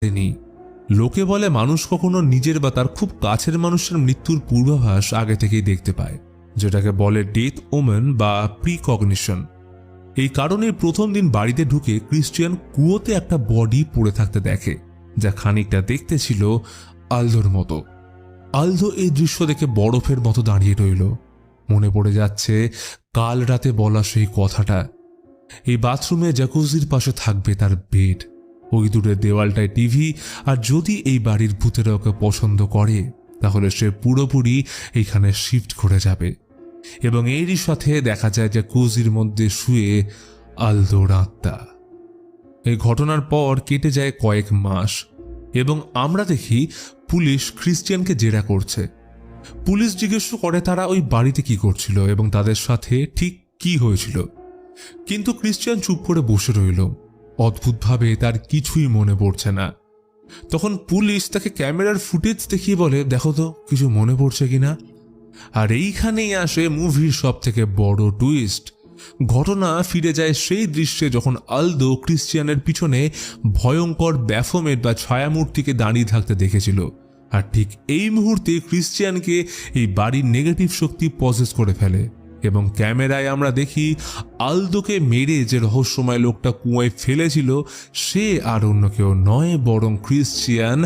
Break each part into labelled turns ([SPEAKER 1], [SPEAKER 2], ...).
[SPEAKER 1] তিনি লোকে বলে মানুষ কখনো নিজের বা তার খুব কাছের মানুষের মৃত্যুর পূর্বাভাস আগে থেকেই দেখতে পায়, যেটাকে বলে ডেথ ওমেন বা প্রিকগনিশন। এই কারণে প্রথম দিন বাড়িতে ঢুকে ক্রিশ্চিয়ান কুয়োতে একটা বডি পড়ে থাকতে দেখে, যা খানিকটা দেখতে ছিল আলদোর মতো। আলদো এই দৃশ্য দেখে বরফের মতো দাঁড়িয়ে রইল। মনে পড়ে যাচ্ছে কাল রাতে বলা সেই কথাটা। এই বাথরুমে জ্যাকুজির পাশে থাকবে তার বেড, ওই দূরের দেওয়ালটায় টিভি, আর যদি এই বাড়ির ভূতেরা ওকে পছন্দ করে তাহলে সে পুরোপুরি এইখানে শিফট করে যাবে। এবং এরই সাথে দেখা যায় জ্যাকুজির মধ্যে শুয়ে আলদোর আত্মা। এই ঘটনার পর কেটে যায় কয়েক মাস এবং আমরা দেখি পুলিশ ক্রিশ্চিয়ানকে জেরা করছে। পুলিশ জিজ্ঞেস করে তারা ওই বাড়িতে কি করছিল এবং তাদের সাথে ঠিক কি হয়েছিল, কিন্তু ক্রিশ্চিয়ান চুপ করে বসে রইল। অদ্ভুতভাবে তার কিছুই মনে পড়ছে না। তখন পুলিশ তাকে ক্যামেরার ফুটেজ দেখিয়ে বলে, দেখো তো কিছু মনে পড়ছে কিনা। আর এইখানেই আসে মুভির সব থেকে বড় টুইস্ট। ঘটনা ফিরে যায় সেই দৃশ্যে যখন আলদো ক্রিশ্চিয়ানের পিছনে ভয়ঙ্কর ব্যাফোমেট বা ছায়ামূর্তিকে দাঁড়িয়ে থাকতে দেখেছিল। আর ঠিক এই মুহূর্তে ক্রিশ্চিয়ানকে এই বাড়ির নেগেটিভ শক্তি পজেস করে ফেলে এবং ক্যামেরায় আমরা দেখি আলদোকে মেরে যে রহস্যময় লোকটা কুয়োয় ফেলেছিল সে আর অন্য কেউ নয় বরং ক্রিশ্চিয়ান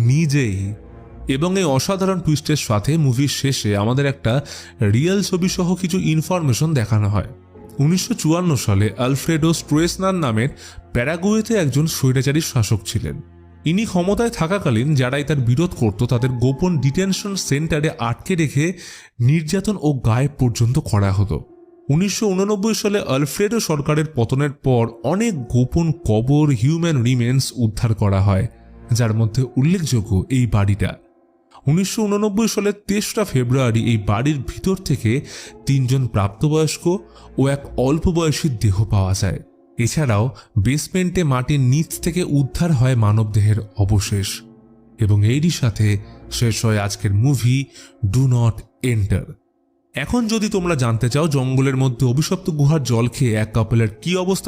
[SPEAKER 1] নিজেই। এবং এই অসাধারণ টুইস্টের সাথে মুভির শেষে আমাদের একটা রিয়েল ছবি সহ কিছু ইনফরমেশন দেখানো হয়। 1954 সালে আলফ্রেডো স্ট্রেসনার নামের প্যারাগুয়েতে একজন স্বৈরাচারী শাসক ছিলেন। ইনি ক্ষমতায় থাকাকালীন যারাই তার বিরোধ করত তাদের গোপন ডিটেনশন সেন্টারে আটকে রেখে নির্যাতন ও গায়েব পর্যন্ত করা হতো। 1989 সালে আলফ্রেডো সরকারের পতনের পর অনেক গোপন কবর, হিউম্যান রিমেন্স উদ্ধার করা হয়, যার মধ্যে উল্লেখযোগ্য এই বাড়িটা। 1989 সালের 23 ফেব্রুয়ারি এই বাড়ির ভিতর থেকে 3 জন প্রাপ্তবয়স্ক ও এক অল্প বয়সী দেহ পাওয়া যায়। এছাড়াও বেসমেন্টে মাটির নিচ থেকে উদ্ধার হয় মানবদেহের অবশেষ। এবং এরই সাথে শেষ হয় আজকের মুভি ডু নট এন্টার। এখন যদি তোমরা জানতে চাও জঙ্গলের মধ্যে অভিশপ্ত গুহার জল খেয়ে এক কাপলের কি অবস্থা